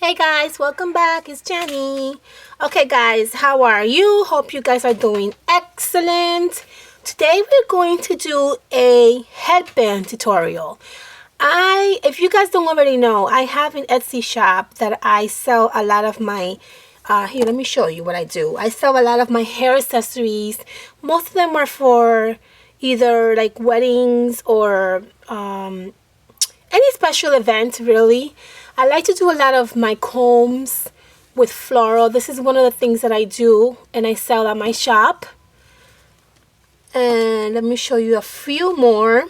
Hey guys, welcome back. It's Jenny. Okay guys, how are you? Hope you guys are doing excellent. Today we're going to do a headband tutorial. If you guys don't already know, I have an Etsy shop that I sell a lot of my here, let me show you what I do. I sell a lot of my hair accessories. Most of them are for either like weddings or any special event, really. I like to do a lot of my combs with floral. This is one of the things that I do and I sell at my shop. And let me show you a few more.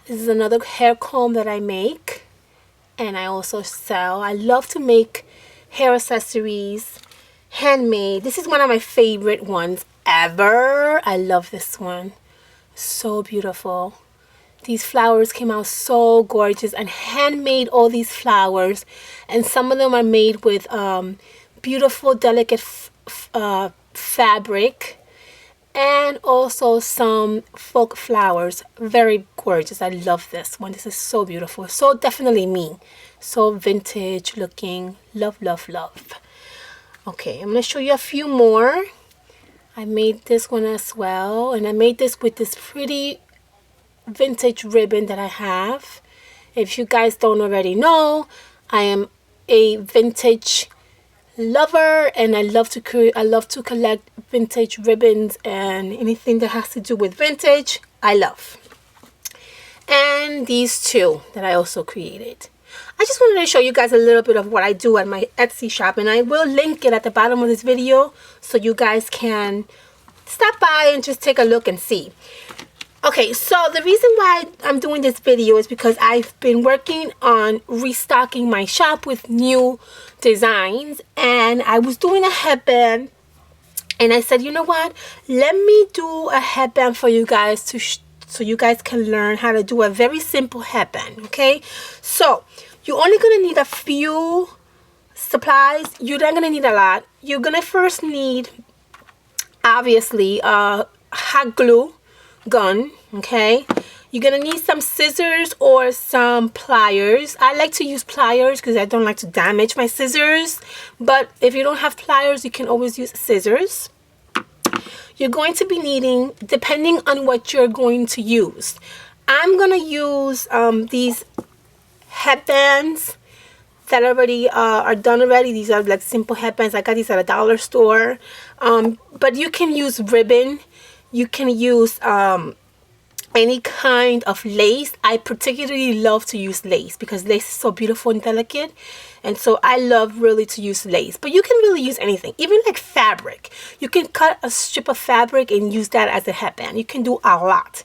This is another hair comb that I make and I also sell. I love to make hair accessories, handmade. This is one of my favorite ones ever. I love this one. So beautiful. These flowers came out so gorgeous, and handmade all these flowers, and some of them are made with beautiful delicate fabric and also some folk flowers. Very gorgeous. I love this one. This is so beautiful. So definitely me. So vintage looking. Love, love, love. Okay, I'm going to show you a few more. I made this one as well, and I made this with this pretty vintage ribbon that I have. If you guys don't already know, I am a vintage lover and I love to collect vintage ribbons and anything that has to do with vintage. I love. And these two that I also created. I just wanted to show you guys a little bit of what I do at my Etsy shop, and I will link it at the bottom of this video so you guys can stop by and just take a look and see. Okay, so the reason why I'm doing this video is because I've been working on restocking my shop with new designs, and I was doing a headband and I said, you know what, let me do a headband for you guys so you guys can learn how to do a very simple headband. Okay, so you're only gonna need a few supplies. You're not gonna need a lot. You're gonna first need, obviously, hot glue gun. Okay, you're gonna need some scissors or some pliers. I like to use pliers because I don't like to damage my scissors, but if you don't have pliers, you can always use scissors. You're going to be needing, depending on what you're going to use, I'm gonna use these headbands that already are done already. These are like simple headbands. I got these at a dollar store, but you can use ribbon. You can use any kind of lace. I particularly love to use lace because lace is so beautiful and delicate, and so I love really to use lace. But you can really use anything, even like fabric. You can cut a strip of fabric and use that as a headband. You can do a lot.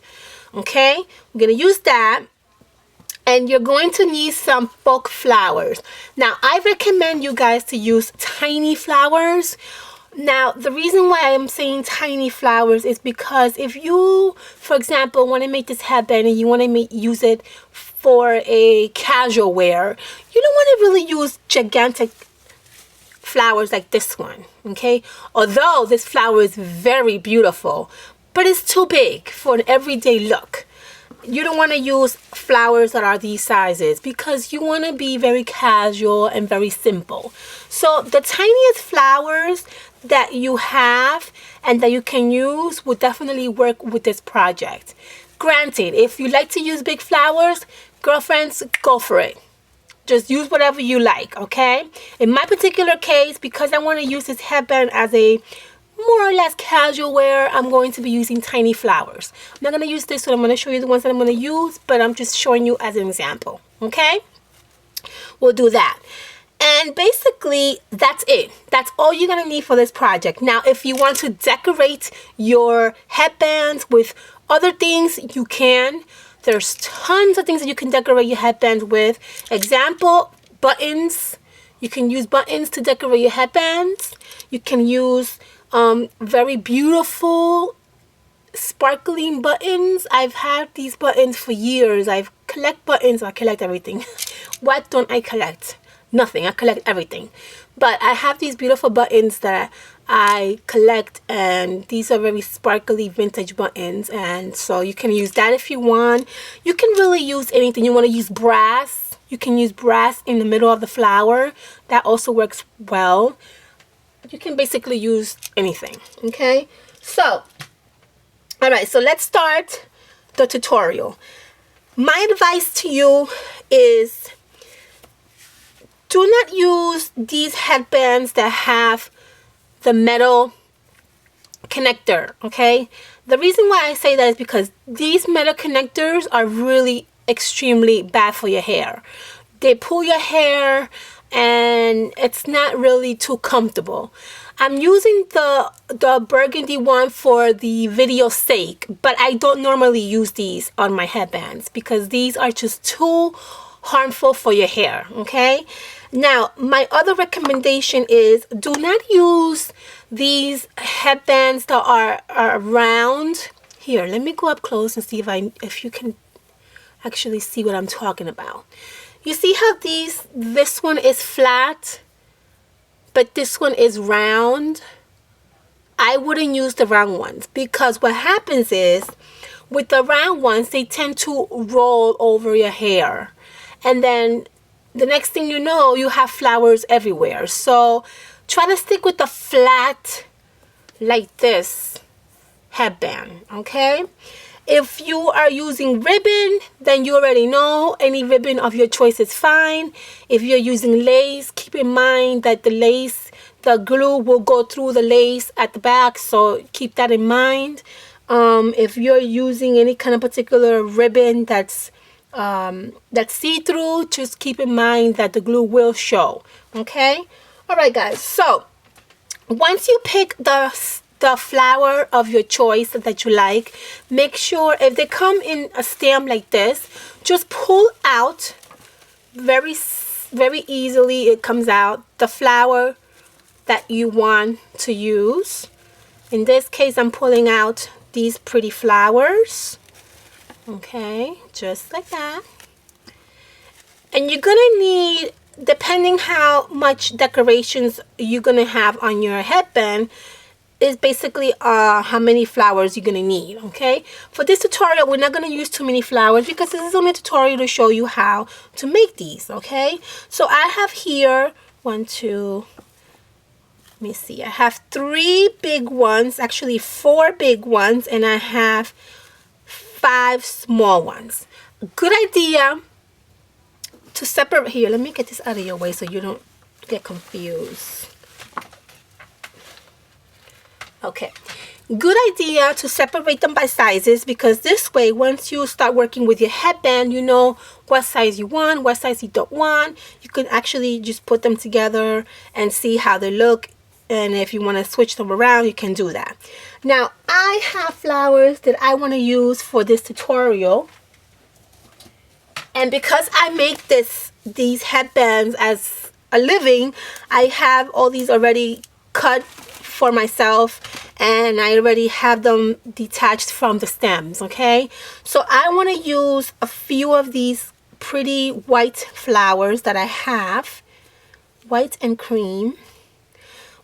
Okay, I'm gonna use that. And you're going to need some folk flowers. Now, I recommend you guys to use tiny flowers. Now, the reason why I'm saying tiny flowers is because if you, for example, want to make this headband and you want to use it for a casual wear, you don't want to really use gigantic flowers like this one, okay? Although this flower is very beautiful, but it's too big for an everyday look. You don't want to use flowers that are these sizes because you want to be very casual and very simple. So the tiniest flowers that you have and that you can use will definitely work with this project. Granted, if you like to use big flowers, girlfriends, go for it. Just use whatever you like, okay? In my particular case, because I want to use this headband as a more or less casual wear, I'm going to be using tiny flowers. I'm not going to use this one. I'm going to show you the ones that I'm going to use, but I'm just showing you as an example, okay? We'll do that. And basically, that's it. That's all you're going to need for this project. Now, if you want to decorate your headbands with other things, you can. There's tons of things that you can decorate your headbands with. Example, buttons. You can use buttons to decorate your headbands. You can use very beautiful sparkling buttons. I've had these buttons for years. I collect buttons. I collect everything. What don't I collect? Nothing. I collect everything. But I have these beautiful buttons that I collect, and these are very sparkly vintage buttons, and so you can use that if you want. You can really use anything. You want to use brass, You can use brass in the middle of the flower. That also works well. You can basically use anything, okay? So, all right, so let's start the tutorial. My advice to you is do not use these headbands that have the metal connector, okay? The reason why I say that is because these metal connectors are really extremely bad for your hair. They pull your hair and it's not really too comfortable. I'm using the burgundy one for the video sake, but I don't normally use these on my headbands because these are just too harmful for your hair, okay? Now, my other recommendation is do not use these headbands that are round. Here, let me go up close and see if you can actually see what I'm talking about. You see how this one is flat, but this one is round? I wouldn't use the round ones because what happens is with the round ones, they tend to roll over your hair. And then the next thing you know, you have flowers everywhere. So try to stick with the flat like this headband, okay? If you are using ribbon, then you already know any ribbon of your choice is fine. If you're using lace, keep in mind that the glue will go through the lace at the back, so keep that in mind. If you're using any kind of particular ribbon that's see-through, just keep in mind that the glue will show, okay? All right, guys, so once you pick the flower of your choice that you like, make sure if they come in a stem like this, just pull out very easily. It comes out the flower that you want to use. In this case, I'm pulling out these pretty flowers, okay, just like that. And you're gonna need, depending how much decorations you're gonna have on your headband, is basically how many flowers you're gonna need, okay? For this tutorial, we're not gonna use too many flowers because this is only a tutorial to show you how to make these, okay? So I have here let me see, I have 3 big ones, actually 4 big ones, and I have 5 small ones. A good idea to separate, here, let me get this out of your way so you don't get confused. Okay, good idea to separate them by sizes because this way, once you start working with your headband, you know what size you want, what size you don't want. You can actually just put them together and see how they look. And if you want to switch them around, you can do that. Now, I have flowers that I want to use for this tutorial. And because I make these headbands as a living, I have all these already cut for myself and I already have them detached from the stems, okay? So I want to use a few of these pretty white flowers that I have, white and cream.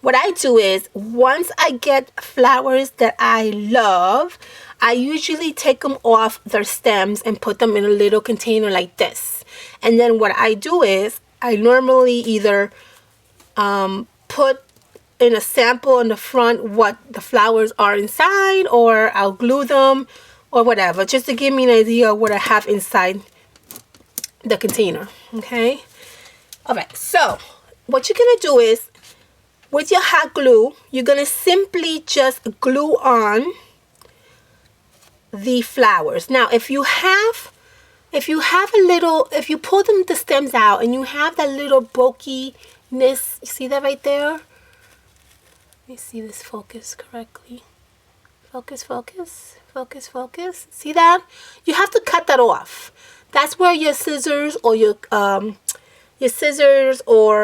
What I do is once I get flowers that I love, I usually take them off their stems and put them in a little container like this. And then what I do is I normally either put in a sample in the front what the flowers are inside, or I'll glue them or whatever, just to give me an idea of what I have inside the container, okay? All right, so what you're gonna do is with your hot glue, you're gonna simply just glue on the flowers. Now, if you pull the stems out and you have that little bulkiness, you see that right there? Let me see this focus correctly. Focus, focus, focus, focus. See that? You have to cut that off. That's where your scissors or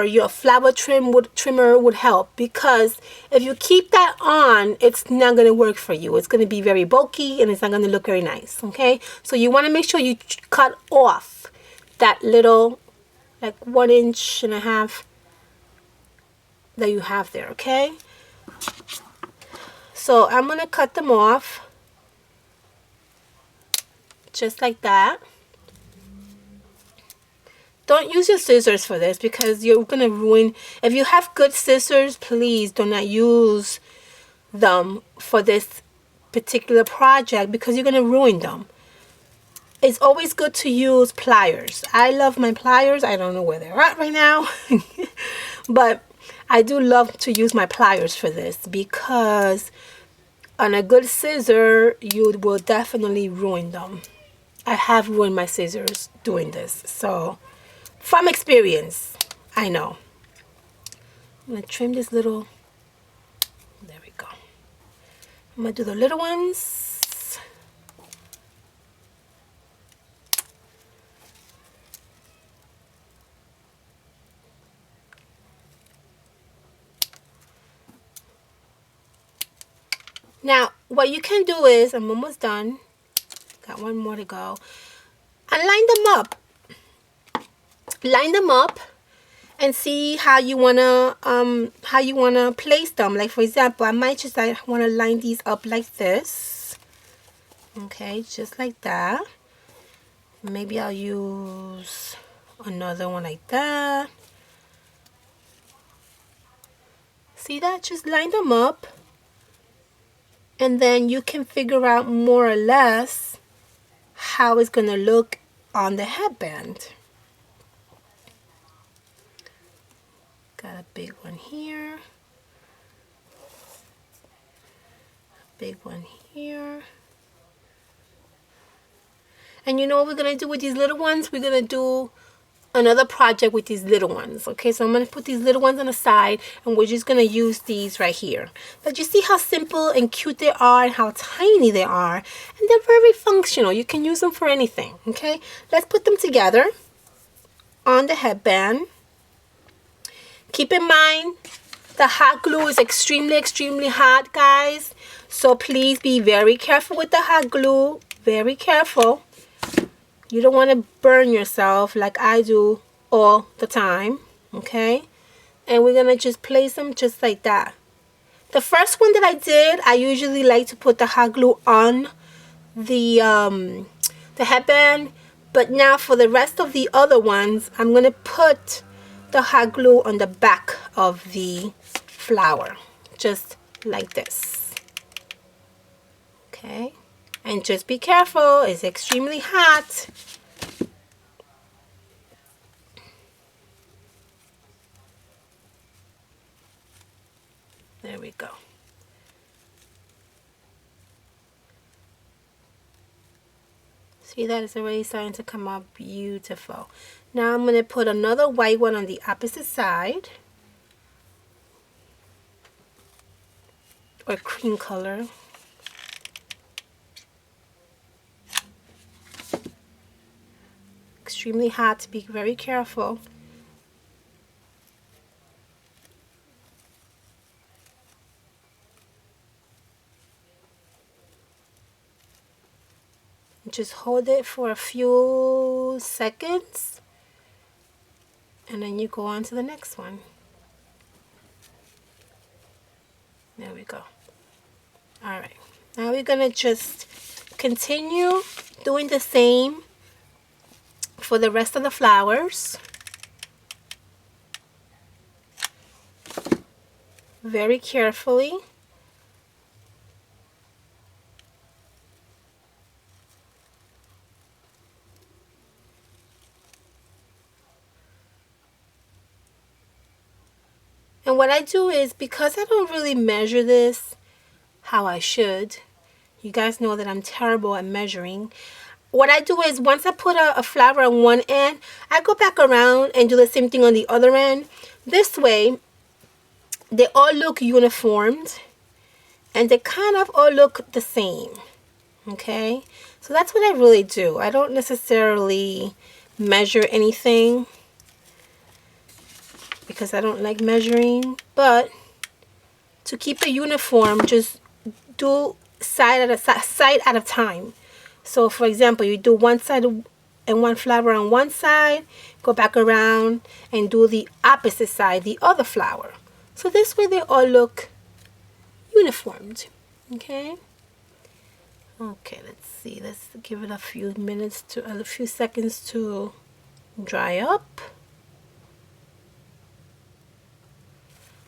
your flower trimmer would help, because if you keep that on, it's not going to work for you. It's going to be very bulky and it's not going to look very nice, okay? So you want to make sure you cut off that little, like 1.5 inches that you have there, okay? So I'm going to cut them off just like that. Don't use your scissors for this because you're gonna ruin. If you have good scissors, please do not use them for this particular project because you're gonna ruin them. It's always good to use pliers. I love my pliers. I don't know where they're at right now, but I do love to use my pliers for this because on a good scissor, you will definitely ruin them. I have ruined my scissors doing this, so from experience, I know. I'm gonna trim this little. There we go. I'm gonna do the little ones. Now, what you can do is, I'm almost done. Got one more to go. And line them up. Line them up and see how you wanna place them. Like for example, I might just wanna line these up like this. Okay, just like that. Maybe I'll use another one like that. See that? Just line them up. And then you can figure out more or less how it's going to look on the headband. Got a big one here. Big one here. And you know what we're going to do with these little ones? We're going to do another project with these little ones. Okay, so I'm going to put these little ones on the side and we're just going to use these right here. But you see how simple and cute they are and how tiny they are, and they're very functional. You can use them for anything. Okay, let's put them together on the headband. Keep in mind the hot glue is extremely hot, guys, so please be very careful with the hot glue. Very careful. You don't want to burn yourself like I do all the time, okay? And we're going to just place them just like that. The first one that I did, I usually like to put the hot glue on the headband. But now for the rest of the other ones, I'm going to put the hot glue on the back of the flower. Just like this. Okay? And just be careful, it's extremely hot. There we go. See that it's already starting to come out beautiful. Now I'm going to put another white one on the opposite side. Or cream color. Extremely hot, be very careful. Just hold it for a few seconds and then you go on to the next one. There we go. Alright, now we're gonna just continue doing the same for the rest of the flowers. Very carefully. And what I do is, because I don't really measure this how I should, you guys know that I'm terrible at measuring. What I do is, once I put a flower on one end, I go back around and do the same thing on the other end. This way, they all look uniformed and they kind of all look the same. Okay? So that's what I really do. I don't necessarily measure anything because I don't like measuring, but to keep it uniform, just do side at a time. So for example, you do one side and one flower on one side, go back around and do the opposite side, the other flower. So this way they all look uniformed. Okay? Okay, let's see. Let's give it a few minutes to a few seconds to dry up.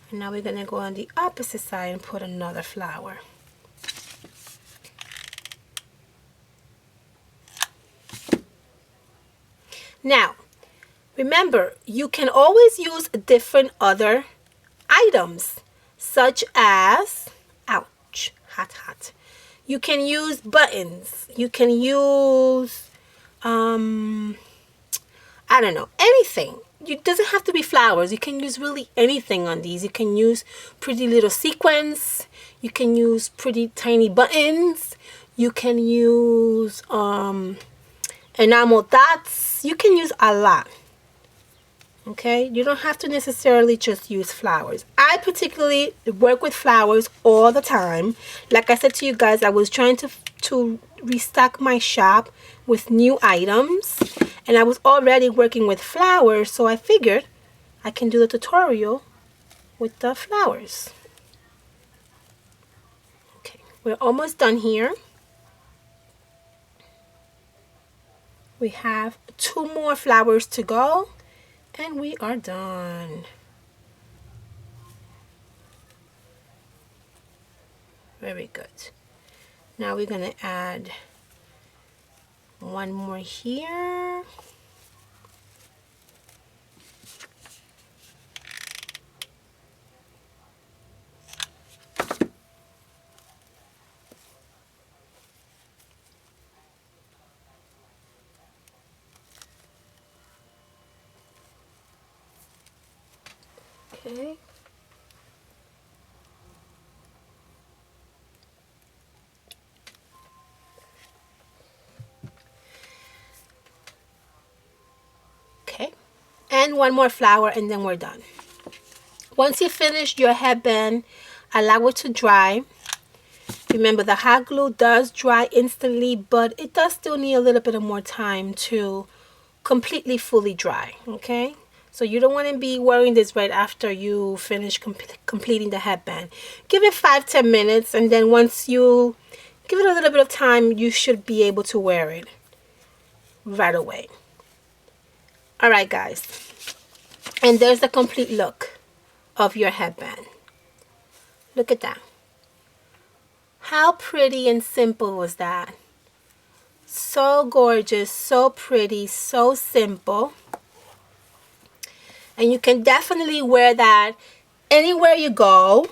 And now we're going to go on the opposite side and put another flower. Now, remember, you can always use different other items, such as, ouch, hot, hot. You can use buttons. You can use, I don't know, anything. It doesn't have to be flowers. You can use really anything on these. You can use pretty little sequins. You can use pretty tiny buttons. You can use enamel dots. You can use a lot. Okay, you don't have to necessarily just use flowers. I particularly work with flowers all the time. Like I said to you guys, I was trying to restock my shop with new items, and I was already working with flowers, so I figured I can do the tutorial with the flowers. Okay, we're almost done here. We have 2 more flowers to go, and we are done. Very good. Now we're going to add 1 more here. Okay. Okay. And 1 more flower, and then we're done. Once you finish your headband, allow it to dry. Remember, the hot glue does dry instantly, but it does still need a little bit of more time to completely fully dry. Okay, so you don't want to be wearing this right after you finish completing the headband. Give it 5-10 minutes, and then once you give it a little bit of time, you should be able to wear it right away. All right, guys, and there's the complete look of your headband. Look at that. How pretty and simple was that? So gorgeous, so pretty, so simple. And you can definitely wear that anywhere you go.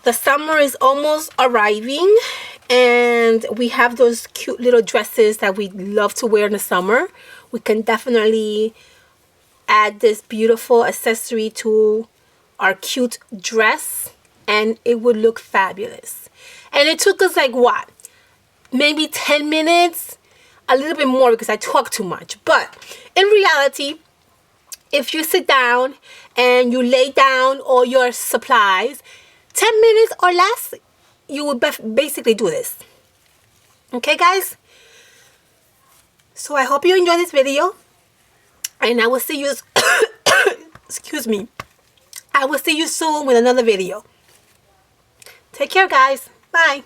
The summer is almost arriving, and we have those cute little dresses that we love to wear in the summer. We can definitely add this beautiful accessory to our cute dress, and it would look fabulous. And it took us like what? Maybe 10 minutes? A little bit more because I talk too much. But in reality, if you sit down and you lay down all your supplies, 10 minutes or less, you will basically do this. Okay, guys? So I hope you enjoyed this video. And I will see you... excuse me. I will see you soon with another video. Take care, guys. Bye.